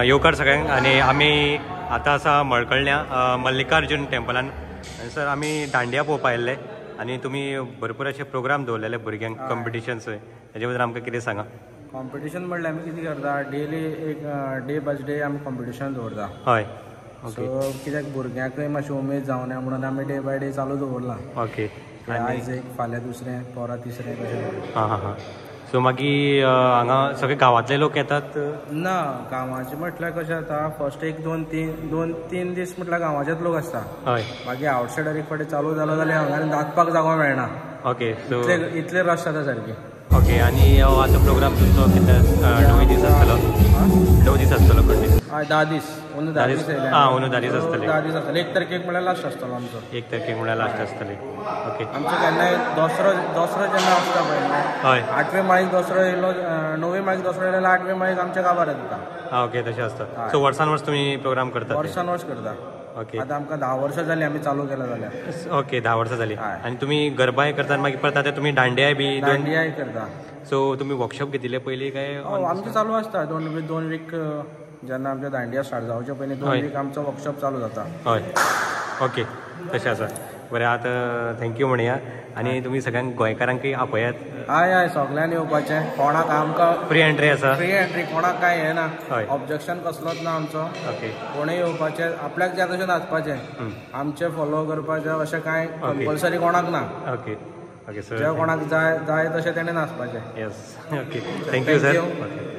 येवकार सगळ्यांक आणि आम्ही आता आसा मळकळण्या मल्लिकार्जुन टेम्पलान सर आम्ही दांडिया पळोवपा आयल्ले आणि तुम्ही भरपूर असे प्रोग्राम दवरलेले भुरग्यांक कॉम्पिटिशन्स हेजे बद्दल आमकां कितें सांगा. कॉम्पिटिशन म्हणल्यार आमी कितें करता डेली एक डे बाय डे आमी कॉम्पिटिशन दवरता. हय सो कित्याक भुरग्यांकय मातशी उमेद जावं नये म्हणून आमी डे बाय डे चालू दवरला. ओके आयज एक फाल्यां दुसरें परवा तिसरें कशें. हां हां हां. सो मागीर हांगा सगळे गांवांतले लोक येतात. ना गांवाचे म्हटल्यार कशें जाता फर्स्ट एक दोन तीन दीस म्हटल्यार गांवाचेच लोक आसता. हय मागीर आवटसायडर एक फावटी चालू जालो जाल्यार हांगा नाचपाक जागो मेळना. ओके सो इतले रश जाता सारकी. ओके आणि आतां प्रोग्राम तुमचो कितें 9 दीस आसतलो 9 दीस आसतलो कंटिन्यू. हय 10 दीस अंदू 10 दीस हां अंदू 10 दीस आसतले. 10 दीस आसतले 1 तारखेक म्हळ्यार लास्ट आसतलो आमचो. 1 तारखेक म्हळ्यार लास्ट आसतले. ओके आमचो केन्नाय दसरो जेन्ना आसता पळय हय 8वे माळीक दसरो येयलो 9वे माळीक दसरो येयलो 8वे माळीक आमच्या गांवार येता. हां ओके तशें आसता. सो वर्सान वर्स तुमी प्रोग्राम करतात. वर्सान वर्स करता. ओके आतां आमकां 10 वर्सां जालीं आमी चालू केला जाल्यार. ओके 10 वर्सां जालीं. आनी तुमी गरबाय करतात मागीर परत आतां तुमी दांडियाय बी दांडियाय करता. सो तुमी वर्कशॉप घेतिल्ले पयलीं काय. आमचें चालू आसता 2 वीक जेन्ना आमच्या दांडिया स्टार्ट जावचे पयलीं 2 वीक आमचो वर्कशॉप चालू जाता. हय ओके तशें आसा. बरें आतां थँक्यू म्हणया आनी तुमी सगळ्यांक गोंयकारांकय आपयात. हय सगळ्यांनी येवपाचें. कोणाक आमकां फ्री एंट्री आसा. फ्री एंट्री कोणाक काय हें ना. हय ऑब्जेक्शन कसलोच ना आमचो. ओके कोणूय येवपाचें आपल्याक जाय तशें नाचपाचें. आमचें फॉलो करपाचें अशें कांय कंपल्सरी कोणाक ना. ओके ओके सर जे कोणाक जाय तशें तेणें नाचपाचें. Yes okay thank you sir. Okay